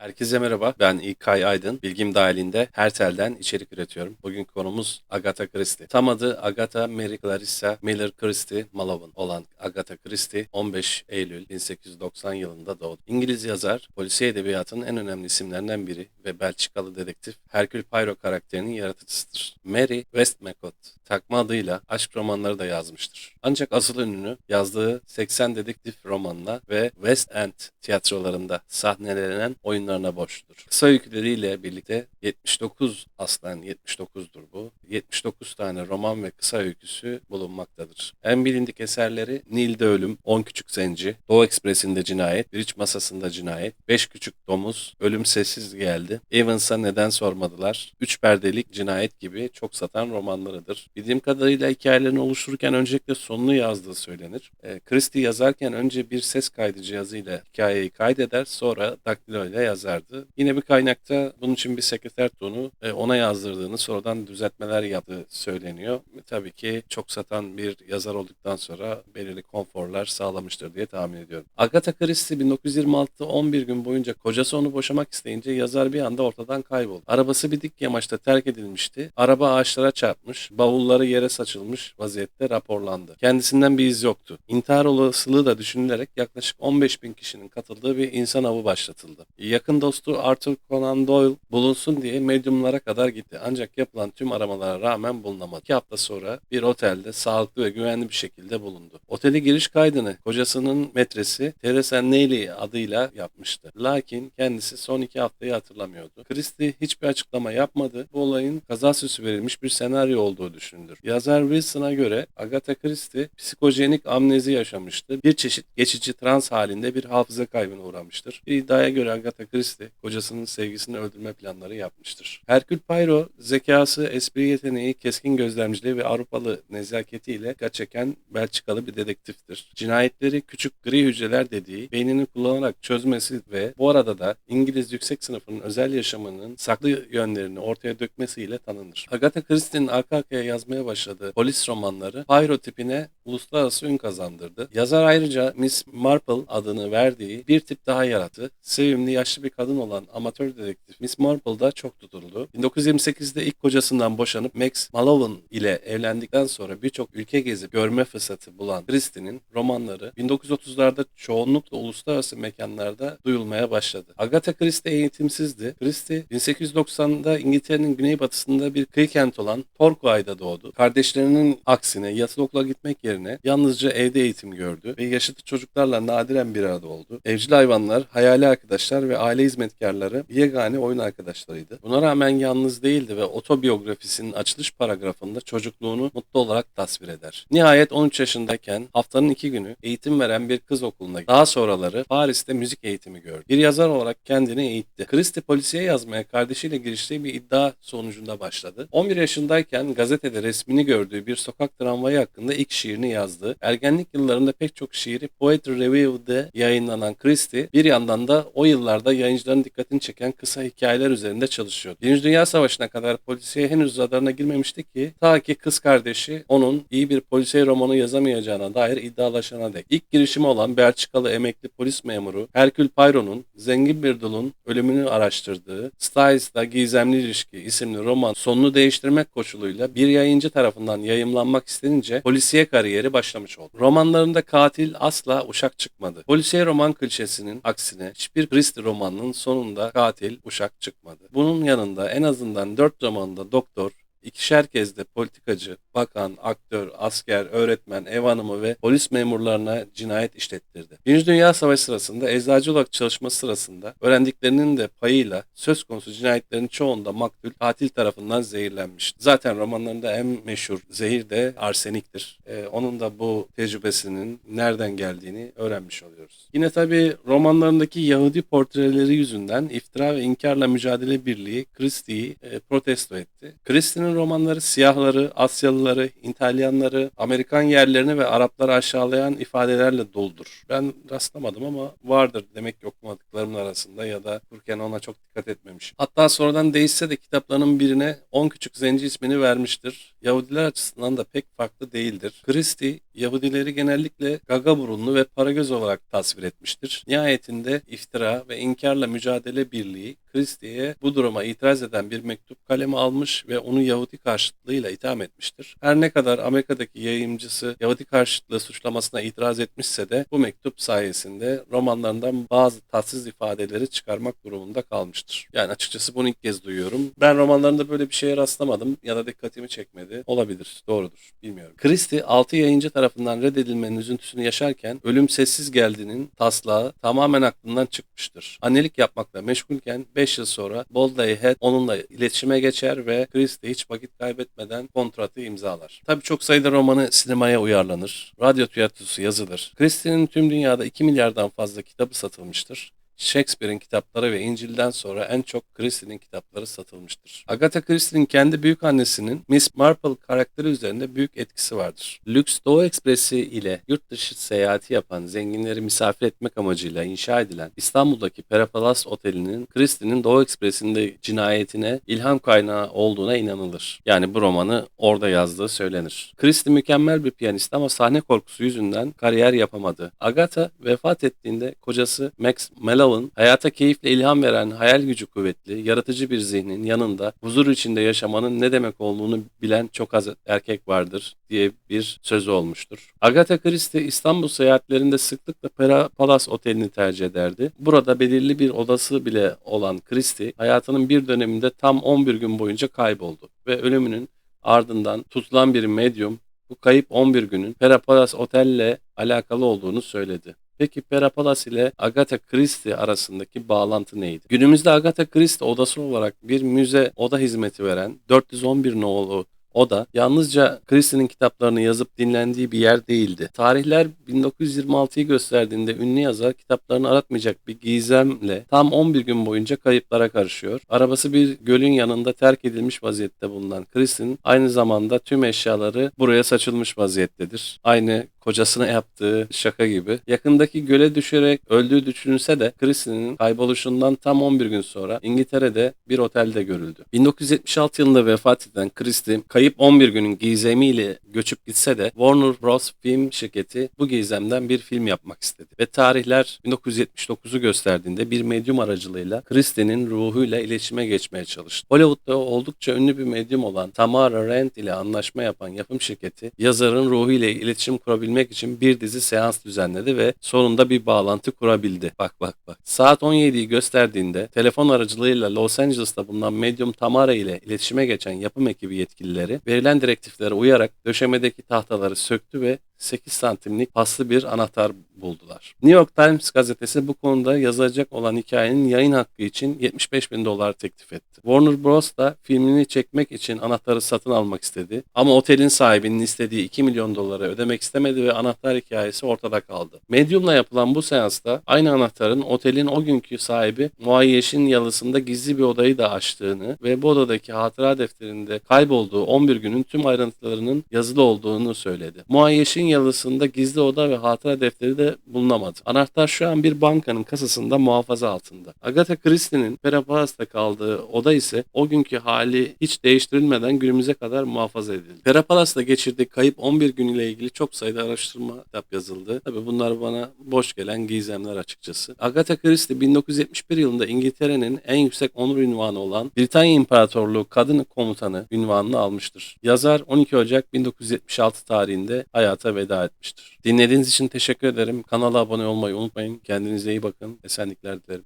Herkese merhaba, ben İlkay Aydın. Bilgim dahilinde her telden içerik üretiyorum. Bugünkü konumuz Agatha Christie. Tam adı Agatha Mary Clarissa Miller Christie Malone olan Agatha Christie 15 Eylül 1890 yılında doğdu. İngiliz yazar, polisiye edebiyatının en önemli isimlerinden biri ve Belçikalı dedektif Hercule Poirot karakterinin yaratıcısıdır. Mary Westmacott takma adıyla aşk romanları da yazmıştır. Ancak asıl ününü yazdığı 80 dedektif romanına ve West End tiyatrolarında sahnelenen oyunlarına borçludur. Kısa öyküleriyle birlikte 79 aslen 79'dur bu. 79 tane roman ve kısa öyküsü bulunmaktadır. En bilindik eserleri Nil'de Ölüm, 10 Küçük Zenci, Doğu Ekspresi'nde Cinayet, Bridge Masası'nda Cinayet, 5 Küçük Domuz, Ölüm Sessiz Geldi, Evans'a Neden Sormadılar, 3 Perdelik Cinayet gibi çok satan romanlarıdır. Bildiğim kadarıyla hikayelerini oluştururken öncelikle sonunu yazdığı söylenir. Christie yazarken önce bir ses kaydı cihazıyla hikayeyi kaydeder, sonra daktilo ile yazardı. Yine bir kaynakta bunun için bir sekreter tonu ona yazdırdığını, sonradan düzeltmeler yaptığı söyleniyor. Tabii ki çok satan bir yazar olduktan sonra belirli konforlar sağlamıştır diye tahmin ediyorum. Agatha Christie 1926'da 11 gün boyunca kocası onu boşamak isteyince yazar bir anda ortadan kayboldu. Arabası bir dik yamaçta terk edilmişti. Araba ağaçlara çarpmış, bavulları yere saçılmış vaziyette raporlandı. Kendisinden bir iz yoktu. İntihar olasılığı da düşünülerek yaklaşık 15 bin kişinin katıldığı bir insan avı başlatıldı. Yakın dostu Arthur Conan Doyle bulunsun diye medyumlara kadar gitti. Ancak yapılan tüm aramalara rağmen bulunamadı. 2 hafta sonra bir otelde sağlıklı ve güvenli bir şekilde bulundu. Otele giriş kaydını kocasının metresi Teresa Neely adıyla yapmıştı. Lakin kendisi son 2 haftayı hatırlamıyordu. Christie hiçbir açıklama yapmadı. Bu olayın kazasüsü verilmiş bir senaryo olduğu düşünülür. Yazar Wilson'a göre Agatha Christie psikojenik amnezi yaşamıştı. Bir çeşit geçici trans halinde bir hafıza kaybına uğramıştır. Bir iddiaya göre Agatha Christie kocasının sevgisini öldürme planları yapmıştır. Hercule Poirot zekası, espri yeteneği, keskin gözlemciliği ve Avrupalı nezaketiyle dikkat çeken Belçikalı bir dedektiftir. Cinayetleri küçük gri hücreler dediği beynini kullanarak çözmesi ve bu arada da İngiliz yüksek sınıfının özel yaşamının saklı yönlerini ortaya dökmesiyle tanınır. Agatha Christie'nin arka arkaya yazmaya başladığı polis romanları Poirot tipine uluslararası ün kazandırdı. Yazar ayrıca Miss Marple adını verdiği bir tip daha yarattı. Sevimli yaşlı bir kadın olan amatör dedektif Miss Marple da çok tutuldu. 1928'de ilk kocasından boşanıp Max Malone ile evlendikten sonra birçok ülke gezip görme fırsatı bulan Christie'nin romanları 1930'larda çoğunlukla uluslararası mekanlarda duyulmaya başladı. Agatha Christie eğitimsizdi. Christie 1890'da İngiltere'nin güneybatısında bir kıyı kent olan Torquay'da doğdu. Kardeşlerinin aksine yatılı okula gitmek yerine yalnızca evde eğitim gördü ve yaşıtı çocuklarla nadiren bir arada oldu. Evcil hayvanlar, hayali arkadaşlar ve aile hizmetkarları yegane oyun arkadaşlarıydı. Buna rağmen yalnız değildi ve otobiyografisinin açılış paragrafında çocukluğunu mutlu olarak tasvir eder. Nihayet 13 yaşındayken haftanın 2 günü eğitim veren bir kız okuluna gitti. Daha sonraları Paris'te müzik eğitimi gördü. Bir yazar olarak kendini eğitti. Christie polisiye yazmaya kardeşiyle giriştiği bir iddia sonucunda başladı. 11 yaşındayken gazetede resmini gördüğü bir sokak tramvayı hakkında ilk şiirini yazdı. Ergenlik yıllarında pek çok şiiri Poetry Review'de yayınlanan Christie bir yandan da o yıllarda yayıncıların dikkatini çeken kısa hikayeler üzerinde çalışıyordu. Birinci Dünya Savaşı'na kadar polisiye henüz radarına girmemişti ki ta ki kız kardeşi onun iyi bir polisiye romanı yazamayacağına dair iddialaşana dek. İlk girişimi olan Belçikalı emekli polis memuru Hercule Poirot'un zengin bir dulun ölümünü araştırdığı Styles'da Gizemli İlişki isimli roman sonunu değiştirmek koşuluyla bir yayıncı tarafından yayımlanmak istenince polisiye kariyeri başlamış oldu. Romanlarında katil asla uşak çıkmadı. Polisiye roman klişesinin aksine hiçbir Christie romanının sonunda katil uşak çıkmadı. Bunun yanında en azından 4 romanında doktor, İkişer kez de politikacı, bakan, aktör, asker, öğretmen, ev hanımı ve polis memurlarına cinayet işlettirdi. Birinci Dünya Savaşı sırasında eczacı olarak çalışması sırasında öğrendiklerinin de payıyla söz konusu cinayetlerin çoğunda maktul katil tarafından zehirlenmişti. Zaten romanlarında en meşhur zehir de arseniktir. Onun da bu tecrübesinin nereden geldiğini öğrenmiş oluyoruz. Yine tabii romanlarındaki Yahudi portreleri yüzünden iftira ve inkarla mücadele birliği Christie'yi protesto etti. Christie'nin romanları siyahları, Asyalıları, İtalyanları, Amerikan yerlerini ve Arapları aşağılayan ifadelerle doludur. Ben rastlamadım ama vardır demek ki okumadıklarımın arasında ya da okurken ona çok dikkat etmemişim. Hatta sonradan değişse de kitaplarının birine 10 Küçük Zenci ismini vermiştir. Yahudiler açısından da pek farklı değildir. Christie, Yahudileri genellikle gaga burunlu ve paragöz olarak tasvir etmiştir. Nihayetinde iftira ve inkarla mücadele birliği, Christie'ye bu duruma itiraz eden bir mektup kaleme almış ve onu Yahudi karşıtlığıyla itham etmiştir. Her ne kadar Amerika'daki yayımcısı Yahudi karşıtlığı suçlamasına itiraz etmişse de bu mektup sayesinde romanlarından bazı tatsız ifadeleri çıkarmak durumunda kalmıştır. Yani açıkçası bunu ilk kez duyuyorum. Ben romanlarında böyle bir şeye rastlamadım ya da dikkatimi çekmedi. Olabilir, doğrudur, bilmiyorum. Christie 6 yayıncı tarafından reddedilmenin üzüntüsünü yaşarken Ölüm Sessiz Geldi'nin taslağı tamamen aklından çıkmıştır. Annelik yapmakla meşgulken 5 yıl sonra Boldey Head onunla iletişime geçer ve Christie hiç vakit kaybetmeden kontratı imzalar. Tabii çok sayıda romanı sinemaya uyarlanır. Radyo tiyatrosu yazılır. Christie'nin tüm dünyada 2 milyardan fazla kitabı satılmıştır. Shakespeare'in kitapları ve İncil'den sonra en çok Christie'nin kitapları satılmıştır. Agatha Christie'nin kendi büyükannesinin Miss Marple karakteri üzerinde büyük etkisi vardır. Lüks Doğu Ekspresi ile yurt dışı seyahati yapan zenginleri misafir etmek amacıyla inşa edilen İstanbul'daki Pera Palace Oteli'nin Christie'nin Doğu Ekspresi'nde cinayetine ilham kaynağı olduğuna inanılır. Yani bu romanı orada yazdığı söylenir. Christie mükemmel bir piyanist ama sahne korkusu yüzünden kariyer yapamadı. Agatha vefat ettiğinde kocası Max Mallowan hayata keyifle ilham veren, hayal gücü kuvvetli, yaratıcı bir zihnin yanında huzur içinde yaşamanın ne demek olduğunu bilen çok az erkek vardır diye bir sözü olmuştur. Agatha Christie İstanbul seyahatlerinde sıklıkla Pera Palace Oteli'ni tercih ederdi. Burada belirli bir odası bile olan Christie hayatının bir döneminde tam 11 gün boyunca kayboldu ve ölümünün ardından tutulan bir medyum bu kayıp 11 günün Pera Palace Otel'le alakalı olduğunu söyledi. Peki Pera Palace ile Agatha Christie arasındaki bağlantı neydi? Günümüzde Agatha Christie odası olarak bir müze oda hizmeti veren 411 nolu oda yalnızca Christie'nin kitaplarını yazıp dinlendiği bir yer değildi. Tarihler 1926'yı gösterdiğinde ünlü yazar kitaplarını aratmayacak bir gizemle tam 11 gün boyunca kayıplara karışıyor. Arabası bir gölün yanında terk edilmiş vaziyette bulunan Christie'nin aynı zamanda tüm eşyaları buraya saçılmış vaziyettedir. Aynı kocasına yaptığı şaka gibi. Yakındaki göle düşerek öldüğü düşünülse de Christie'nin kayboluşundan tam 11 gün sonra İngiltere'de bir otelde görüldü. 1976 yılında vefat eden Christie, kayıp 11 günün gizemiyle göçüp gitse de Warner Bros. Film şirketi bu gizemden bir film yapmak istedi. Ve tarihler 1979'u gösterdiğinde bir medyum aracılığıyla Christie'nin ruhuyla iletişime geçmeye çalıştı. Hollywood'da oldukça ünlü bir medyum olan Tamara Rand ile anlaşma yapan yapım şirketi, yazarın ruhuyla iletişim kurabilmek için bir dizi seans düzenledi ve sonunda bir bağlantı kurabildi. Bak bak bak. Saat 17'yi gösterdiğinde telefon aracılığıyla Los Angeles'ta bulunan medyum Tamara ile iletişime geçen yapım ekibi yetkilileri verilen direktiflere uyarak döşemedeki tahtaları söktü ve 8 santimlik paslı bir anahtar buldular. New York Times gazetesi bu konuda yazılacak olan hikayenin yayın hakkı için $75.000 teklif etti. Warner Bros. Da filmini çekmek için anahtarı satın almak istedi. Ama otelin sahibinin istediği $2 milyon ödemek istemedi ve anahtar hikayesi ortada kaldı. Medium'la yapılan bu seansta aynı anahtarın otelin o günkü sahibi Muayyeş'in yalısında gizli bir odayı da açtığını ve bu odadaki hatıra defterinde kaybolduğu 11 günün tüm ayrıntılarının yazılı olduğunu söyledi. Muayyeş'in yalısında gizli oda ve hatıra defteri de bulunamadı. Anahtar şu an bir bankanın kasasında muhafaza altında. Agatha Christie'nin Pera Palace'da kaldığı oda ise o günkü hali hiç değiştirilmeden günümüze kadar muhafaza edildi. Pera Palace'da geçirdiği kayıp 11 gün ile ilgili çok sayıda araştırma kitap yazıldı. Tabii bunlar bana boş gelen gizemler açıkçası. Agatha Christie 1971 yılında İngiltere'nin en yüksek onur unvanı olan Britanya İmparatorluğu Kadın Komutanı unvanını almıştır. Yazar 12 Ocak 1976 tarihinde hayata veda etmiştir. Dinlediğiniz için teşekkür ederim. Kanala abone olmayı unutmayın. Kendinize iyi bakın. Esenlikler dilerim.